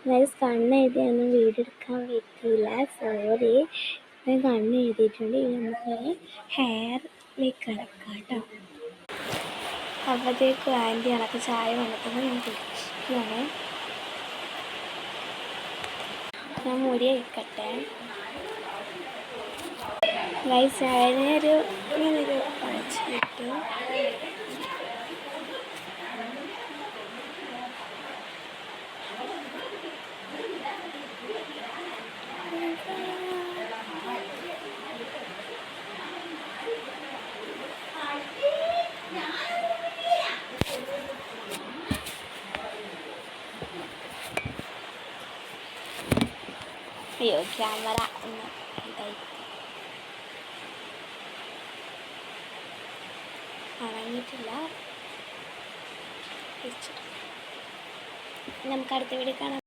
Guys കണ്ണെഴുതിയൊന്നും video എടുക്കാൻ പറ്റിയില്ല, sorry. ഞാൻ കണ്ണെഴുതിയിട്ടുണ്ട്. ഇനി നമുക്ക് ഹെയറിലേക്ക് കിടക്കാം കേട്ടോ. അപ്പോഴത്തേക്കും ആൻറ്റി അതൊക്കെ ചായ വന്നിട്ടുമ്പോൾ ഞാൻ കുടിക്കുകയാണ്. ഞാൻ മുടി വയ്ക്കട്ടെ ഗൈസ്. ഇങ്ങനൊരു പഴച്ച് കിട്ടും. അയ്യോ, ക്യാമറ ഒന്ന് ഇതായി അണങ്ങിയിട്ടില്ല. നമുക്ക് അടുത്ത വീഡിയോ കാണാം.